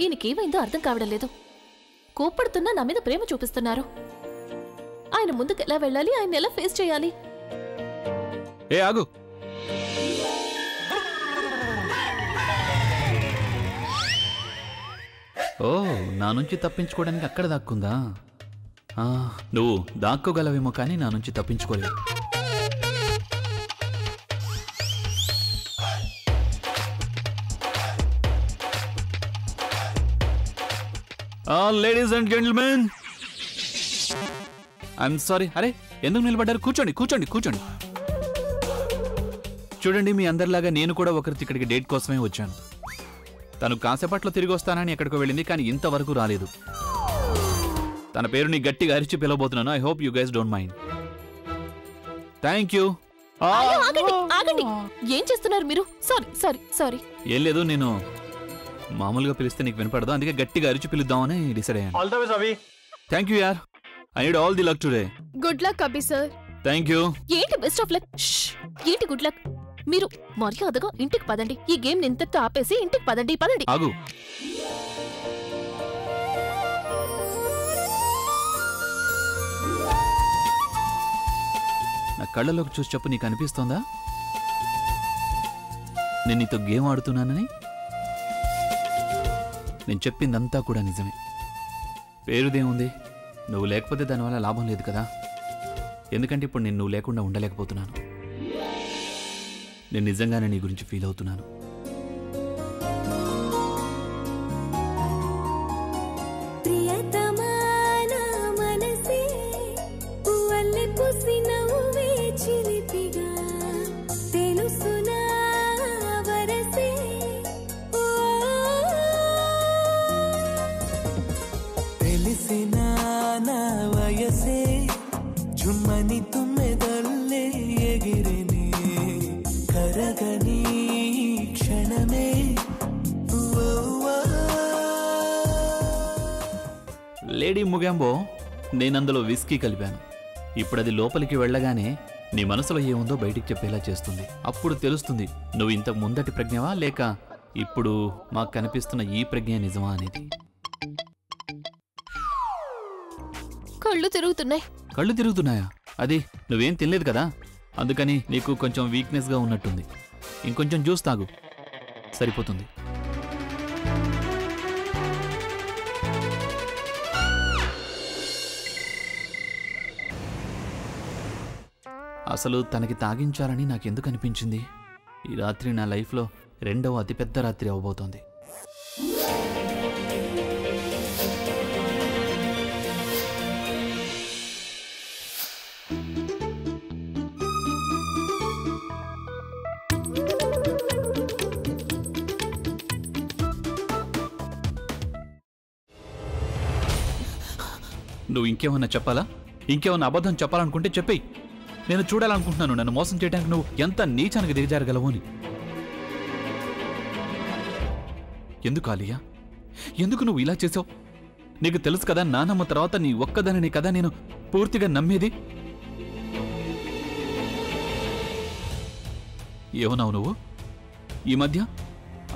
ఈయనకేమైందో అర్థం కావడం లేదు. కోప్పడుతున్నా నా మీద ప్రేమ చూపిస్తున్నారు. ఆయన ముందుకు ఎలా వెళ్ళాలి, ఆయన ఎలా ఫేస్ చేయాలి? ఏ ఆగు. ఓ, నా నుంచి తప్పించుకోవడానికి అక్కడ దాక్కుందా? నువ్వు దాక్కోగలవేమో కానీ నా నుంచి తప్పించుకోలేవు. Ladies and gentlemen, I'm sorry. అరే, ఎందుకు నిలబడ్డారు? కూర్చోండి కూర్చోండి కూర్చోండి. చూడండి, మీ అందరిలాగా నేను కూడా ఒకరితో ఇక్కడికి డేట్ కోసమే వచ్చాను. తను కాసేపట్లో తిరిగి వస్తానని ఎక్కడికో వెళ్ళింది, కానీ ఇంతవరకు రాలేదు. తన పేరుని గట్టిగా అరిచి పిలవబోతున్నాను. I hope you guys don't mind. Thank you. ఏం చేస్తున్నారు మీరు? Sorry sorry sorry. ఏం లేదు, నేను మామూలుగా పిలిస్తే నీకు వినపడదు, అందుకే గట్టిగా అరిచి పిలుద్దామని డిసైడ్ అయ్యాను. థ్యాంక్ యూ యార్. I need all the luck today. Good luck Abhi sir. Thank you. ఏంటి బెస్ట్ ఆఫ్ లక్? ఏంటి గుడ్ లక్? మీరు మర్యాదగా ఇంటికి పదండి. ఈ గేమ్ నింతతో ఆపేసి ఇంటికి పదండి. పదండి. ఆగు. నా కళ్ళలోకి చూసి చెప్పు, నీకు అనిపిస్తోందా నేను నీతో గేమ్ ఆడుతున్నానని? నేను చెప్పిందంతా కూడా నిజమే. పేరుదేముంది, నువ్వు లేకపోతే దానివల్ల లాభం లేదు కదా. ఎందుకంటే ఇప్పుడు నేను నువ్వు లేకుండా ఉండలేకపోతున్నాను. నేను నిజంగానే నీ గురించి ఫీల్ అవుతున్నాను. లేడీ ముగాంబో, నేనందులో విస్కీ కలిపాను. ఇప్పుడది లోపలికి వెళ్ళగానే నీ మనసులో ఏముందో బయటికి చెప్పేలా చేస్తుంది. అప్పుడు తెలుస్తుంది నువ్వు ఇంతకు ముందటి ప్రజ్ఞవా లేక ఇప్పుడు మాకు కనిపిస్తున్న ఈ ప్రజ్ఞ నిజమా అనేది. కళ్ళు తిరుగుతున్నాయి. కళ్ళు తిరుగుతున్నాయా? అది నువ్వేం తినలేదు కదా, అందుకని నీకు కొంచెం వీక్నెస్గా ఉన్నట్టుంది. ఇంకొంచెం జ్యూస్ తాగు, సరిపోతుంది. అసలు తనకి తాగించాలని నాకెందుకు అనిపించింది? ఈ రాత్రి నా లైఫ్లో రెండవ అతిపెద్ద రాత్రి అవబోతోంది. నువ్వు ఇంకేమన్నా చెప్పాలా? ఇంకేమన్నా అబద్ధం చెప్పాలనుకుంటే చెప్పేయి. నేను చూడాలనుకుంటున్నాను నన్ను మోసం చేయడానికి నువ్వు ఎంత నీచానికి దిగజారగలవు అని. ఎందుకు ఆలియా, ఎందుకు నువ్వు ఇలా చేసావు? నీకు తెలుసు కదా, నానమ్మ తర్వాత నీ ఒక్కదానిని కదా నేను పూర్తిగా నమ్మేది. ఏమన్నావు నువ్వు? ఈ మధ్య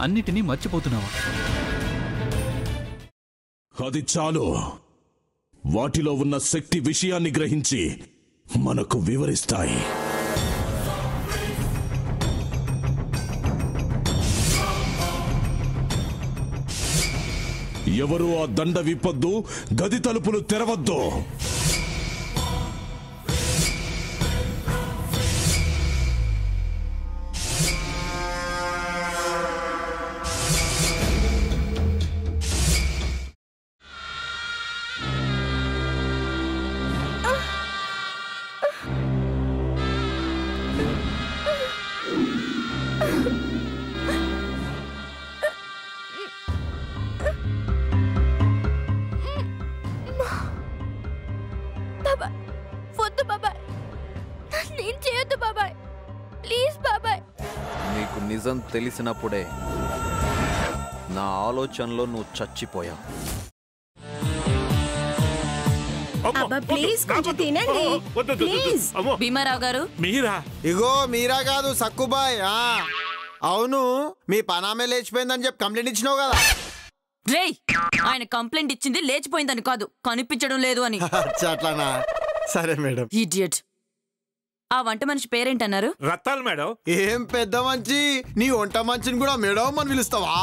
అన్నిటినీ మర్చిపోతున్నావా? అది చాలు. వాటిలో ఉన్న శక్తి విషయాన్ని గ్రహించి మనకు వివరిస్తాయి. ఎవరు ఆ దండ విప్పొద్దు, గది తలుపులు తెరవద్దు. నిజం తెలిసినప్పుడే నా ఆలోచనలో నువ్వు చచ్చిపోయావు. భీమారావు గారు, మీరా? ఇగో మీరా కాదు, సక్కుబాయ్. అవును, మీ పనామే లేచిపోయిందని చెప్పి కంప్లైంట్ ఇచ్చినావు కదా. రేయ్ ఆయన కంప్లైంట్ ఇచ్చింది లేచిపోయిందని కాదు, కనిపించడం లేదు అని. అట్లానా? సరే మేడం. ఇడియట్. ఆ వంట మనిషి పేరేంటన్నారు? రత్తాలు మేడం. ఏం పెద్ద మంచి, నీ వంట మంచిని కూడా మేడం అని పిలుస్తావా?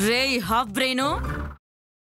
రేయ్ హాఫ్ బ్రెయిన్,